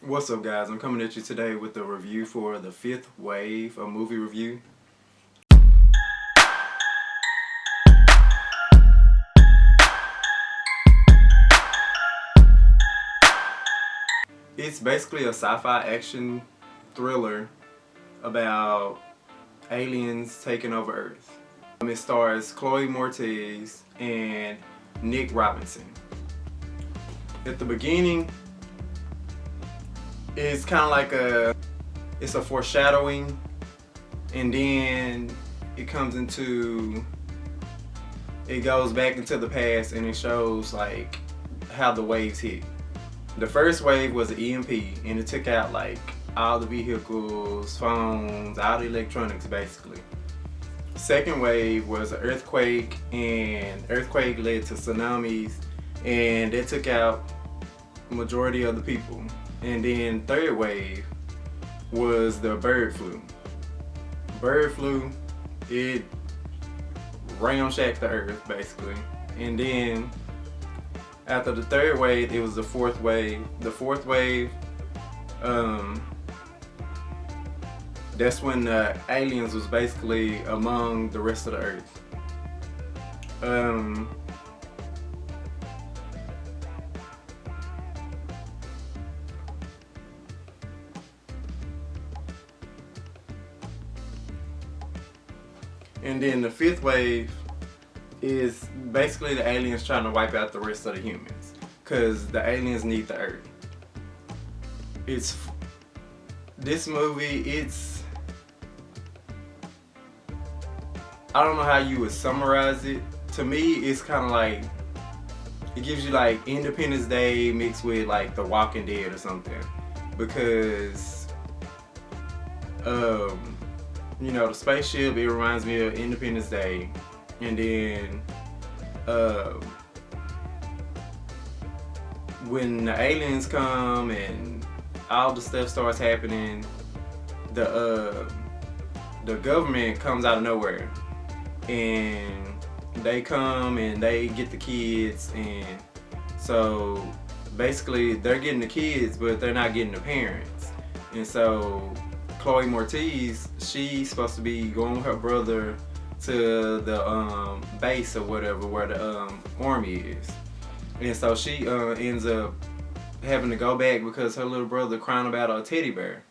What's up, guys? I'm coming at you today with a review for The Fifth Wave, a movie review. It's basically a sci-fi action thriller about aliens taking over Earth. It stars Chloe Moretz and Nick Robinson. At the beginning, it's kind of like it's a foreshadowing, and then it goes back into the past, and it shows like how the waves hit. The first wave was an EMP, and it took out like all the vehicles, phones, all the electronics basically. Second wave was an earthquake, and earthquake led to tsunamis, and it took out the majority of the people. And then third wave was the bird flu. Bird flu, it ramshacked the earth basically. And then after the third wave, it was the fourth wave. The fourth wave, that's when the aliens was basically among the rest of the earth. And then the fifth wave is basically the aliens trying to wipe out the rest of the humans, because the aliens need the earth. This movie, I don't know how you would summarize it. To me, it's kind of like, it gives you like Independence Day mixed with like The Walking Dead or something, because the spaceship, it reminds me of Independence Day. And then when the aliens come and all the stuff starts happening, the government comes out of nowhere, and they come and they get the kids, and so basically they're getting the kids, but they're not getting the parents. And so Chloe Moretz, she's supposed to be going with her brother to the base or whatever, where the army is. And so she ends up having to go back because her little brother crying about a teddy bear.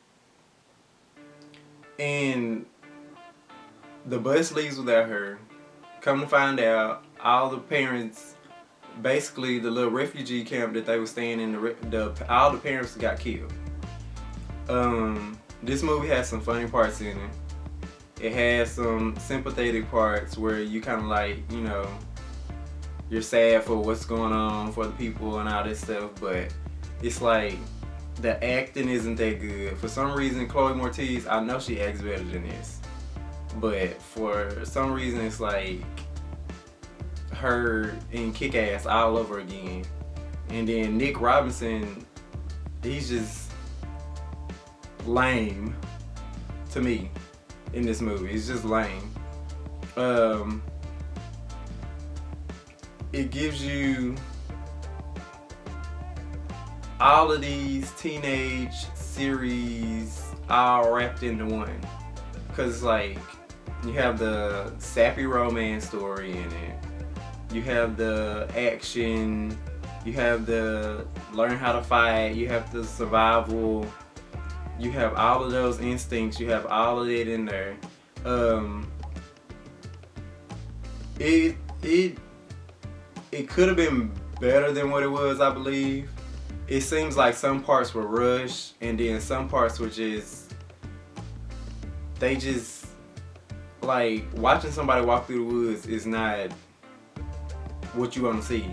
And the bus leaves without her. Come to find out, all the parents, basically the little refugee camp that they were staying in, all the parents got killed. This movie has some funny parts in it. It has some sympathetic parts where you kind of like, you're sad for what's going on for the people and all this stuff, but it's like the acting isn't that good. For some reason, Chloe Moretz, I know she acts better than this, but for some reason it's like her in Kick-Ass all over again. And then Nick Robinson, he's just lame to me in this movie. It's just lame. It gives you all of these teenage series all wrapped into one, because it's like you have the sappy romance story in it, you have the action, you have the learn how to fight, you have the survival, you have all of those instincts, you have all of it in there. It could have been better than what it was, I believe. It seems like some parts were rushed, and then some parts were like, watching somebody walk through the woods is not what you want to see.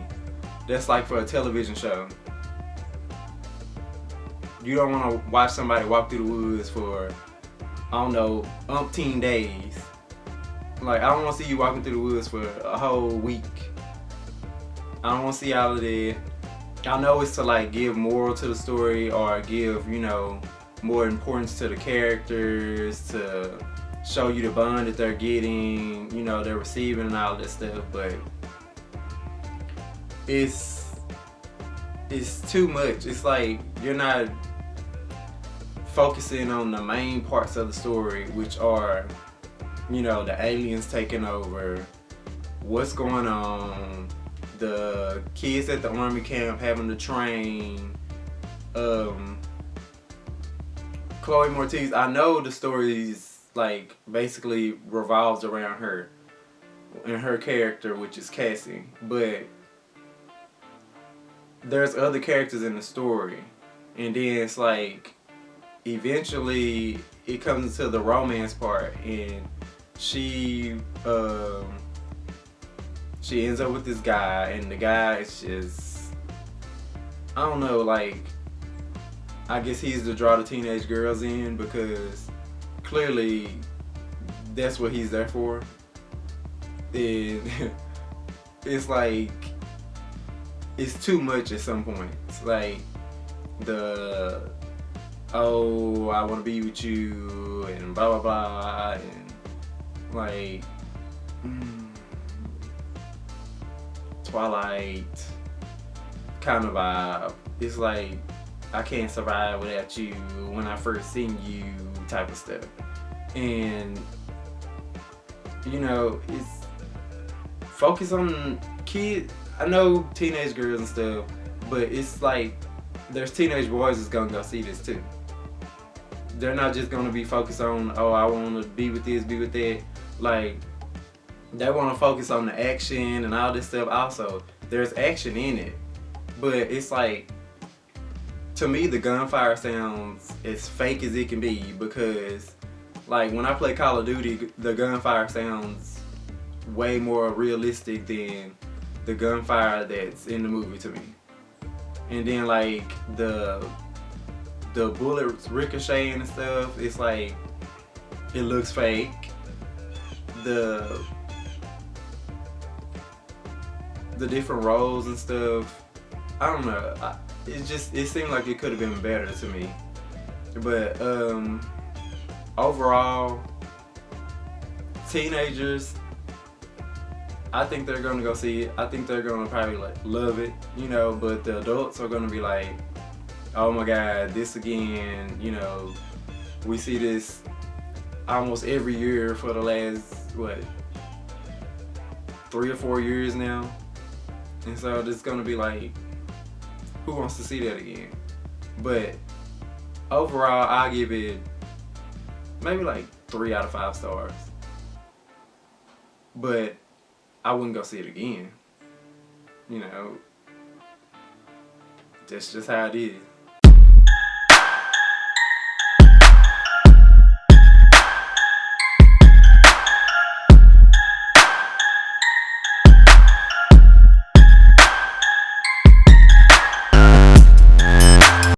That's like for a television show. You don't want to watch somebody walk through the woods for, I don't know, umpteen days. Like, I don't want to see you walking through the woods for a whole week. I don't want to see all of that. I know it's to like give moral to the story, or give, more importance to the characters, to show you the bond that they're getting, they're receiving and all this stuff, but it's too much. It's like you're not focusing on the main parts of the story, which are, you know, the aliens taking over, what's going on, the kids at the army camp having to train, Chloe Moretz. I know the story's like basically revolves around her and her character, which is Cassie, but there's other characters in the story, and then it's like eventually it comes to the romance part, and she she ends up with this guy, and the guy is just, I don't know, like, I guess he's to draw the teenage girls in because clearly that's what he's there for. And it's like, it's too much at some point. It's like the, oh, I want to be with you and blah blah blah, and like Twilight kind of vibe. It's like, I can't survive without you, when I first seen you type of stuff. And you know, it's focus on kids. I know teenage girls and stuff, but it's like there's teenage boys that's gonna go see this too. They're not just gonna be focused on, oh, I want to be with this, be with that. Like, they want to focus on the action and all this stuff. Also, there's action in it, but it's like, to me, the gunfire sounds as fake as it can be, because like when I play Call of Duty, the gunfire sounds way more realistic than the gunfire that's in the movie to me. And then like the bullets ricocheting and stuff, it's like, it looks fake. The different roles and stuff, I don't know. It seemed like it could have been better to me. But overall, teenagers, I think they're gonna go see it. I think they're gonna probably like love it, you know. But the adults are gonna be like, oh my God, this again. You know, we see this almost every year for the last, what, 3 or 4 years now. And so it's gonna be like, who wants to see that again? But overall, I give it maybe like 3 out of 5 stars. But I wouldn't go see it again. You know, that's just how it is.